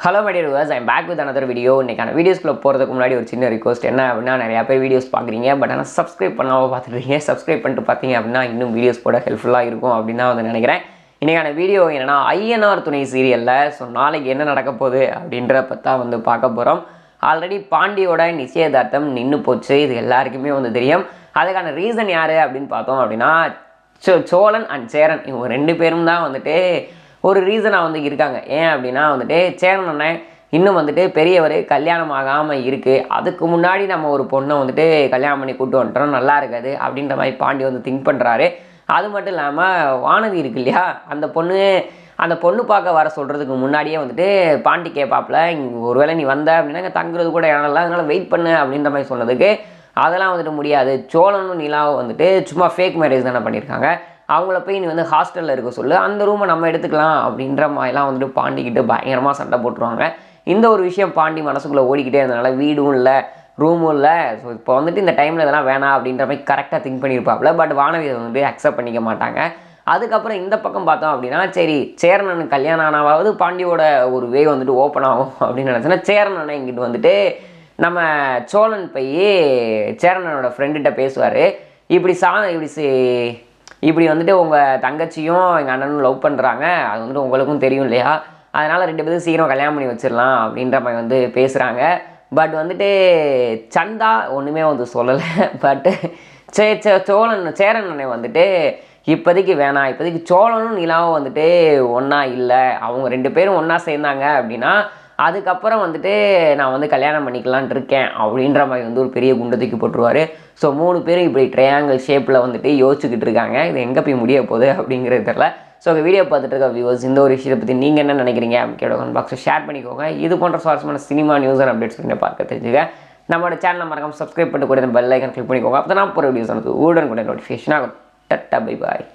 Hello my dear viewers, I am back with another video. இன்னைக்கான வீடியோஸ்க்குள்ள போறதுக்கு முன்னாடி ஒரு சின்ன ரிக்வெஸ்ட் என்ன அப்படினா நிறைய பேர் வீடியோஸ் பார்க்குறீங்க பட் ஆனா சப்ஸ்கிரைப் பண்ணாம பார்த்துட்டீங்க. சப்ஸ்கிரைப் பண்ணிட்டு பார்த்தீங்க அப்படினா இன்னும் வீடியோஸ் போட ஹெல்ப்ஃபுல்லா இருக்கும் அப்படினா வந்து நினைக்கிறேன். இன்னைக்கான வீடியோ என்னன்னா ஐஎன்ஆர் துணை சீரியல்ல நாளைக்கு என்ன நடக்க போகுது அப்படின்ற பத்தா வந்து பார்க்க போறோம். ஆல்ரெடி பாண்டியோட நிச்சயதார்த்தம் நின்னு போச்சு. இது எல்லாருக்குமே வந்து தெரியும். அதுக்கான ரீசன் யாரு அப்படின்னு பார்த்தோம் அப்படின்னா சோழன் அண்ட் சேரன் இவங்க ரெண்டு பேரும் தான் வந்துட்டு ஒரு ரீசனாக வந்து இருக்காங்க. ஏன் அப்படின்னா வந்துட்டு சேரன் அண்ணன் இன்னும் வந்துட்டு பெரியவர் கல்யாணம் ஆகாமல் இருக்குது, அதுக்கு முன்னாடி நம்ம ஒரு பொண்ணை வந்துட்டு கல்யாணம் பண்ணி கூப்பிட்டு வந்துட்டோம் நல்லா இருக்காது அப்படின்ற மாதிரி பாண்டி வந்து திங்க் பண்ணுறாரு. அது மட்டும் இல்லாமல் வானதி இருக்கு இல்லையா, அந்த பொண்ணு பார்க்க வர சொல்கிறதுக்கு முன்னாடியே வந்துட்டு பாண்டி கேட்பாப்பில் ஒருவேளை நீ வந்த அப்படின்னா இங்கே தங்குறது கூட இடம் இல்லை, அதனால் வெயிட் பண்ணு அப்படின்ற மாதிரி சொன்னதுக்கு அதெல்லாம் வந்துட்டு முடியாது, சோழனும் நிலாவும் வந்துட்டு சும்மா ஃபேக் மேரேஜ் தானே பண்ணியிருக்காங்க, அவங்கள போய் நீ வந்து ஹாஸ்டலில் இருக்க சொல்லு, அந்த ரூமை நம்ம எடுத்துக்கலாம் அப்படின்ற மாதிரிலாம் வந்துட்டு பாண்டிக்கிட்டு பயங்கரமாக சண்டை போட்டுருவாங்க. இந்த ஒரு விஷயம் பாண்டி மனசுக்குள்ளே ஓடிக்கிட்டே இருந்தனால வீடும் இல்லை ரூமும் இல்லை. ஸோ இப்போ வந்துட்டு இந்த டைமில் இதெல்லாம் வேணாம் அப்படின்ற மாதிரி கரெக்டாக திங்க் பண்ணியிருப்பாப்புல. பட் வானவி வந்து அக்செப்ட் பண்ணிக்க மாட்டாங்க. அதுக்கப்புறம் இந்த பக்கம் பார்த்தோம் அப்படின்னா சரி சேரனனுக்கு கல்யாணம் ஆனாவது பாண்டியோட ஒரு வே வந்துட்டு ஓப்பன் ஆகும் அப்படின்னு நினச்சேன்னா சேரனனை இங்கிட்டு வந்துட்டு நம்ம சோழன் போய் சேரனனோட ஃப்ரெண்டுகிட்ட பேசுவார். இப்படி வந்துட்டு உங்கள் தங்கச்சியும் எங்கள் அண்ணனும் லவ் பண்ணுறாங்க, அது வந்துட்டு உங்களுக்கும் தெரியும் இல்லையா, அதனால் ரெண்டு பேரும் சீக்கிரம் கல்யாணம் பண்ணி வச்சிடலாம் அப்படின்ற மாதிரி வந்து பேசுகிறாங்க. பட் வந்துட்டு சந்தா ஒன்றுமே வந்து சொல்லலை. பட்டு சேரன் அண்ணன் வந்துட்டு இப்போதைக்கு வேணாம், இப்போதைக்கு சோழனும் நிலாவும் வந்துட்டு ஒன்றா இல்லை, அவங்க ரெண்டு பேரும் ஒன்றா சேர்ந்தாங்க அப்படின்னா அதுக்கப்புறம் வந்துட்டு நான் வந்து கல்யாணம் பண்ணிக்கலான்ட்டு இருக்கேன் அப்படின்ற மாதிரி வந்து ஒரு பெரிய குண்டை தூக்கி போட்டுருவார். ஸோ 3 பேரும் இப்படி ட்ரையாங்கிள் ஷேப்பில் வந்துட்டு யோசிச்சுக்கிட்டு இருக்காங்க. இது எங்கே போய் முடிய போகுது அப்படிங்கிறது தெரியல. ஸோ வீடியோ பார்த்துட்டு இருக்க வியூவர்ஸ் இந்த ஒரு விஷயத்தை பற்றி நீங்கள் என்ன நினைக்கிறீங்க அப்படின்னு கேட்டு பாக்ஸை ஷேர் பண்ணிக்கோங்க. இது போன்ற சுவாரஸ்யமான சினிமா நியூஸ் அண்ட் அப்டேட்ஸ் நீங்கள் பார்க்க தெரிஞ்சுக்க நம்மளோட சேனலை மறக்காம சப்ஸ்கிரைப் பண்ணிட்டு கூட பெல் ஐக்கன் கிளிக் பண்ணிக்கோங்க. அப்போ தான் போகிற வீடியோஸ் வந்து உடனுக்குடன் நோட்டிஃபிகேஷன் ஆகும். Ta-ta bye bye.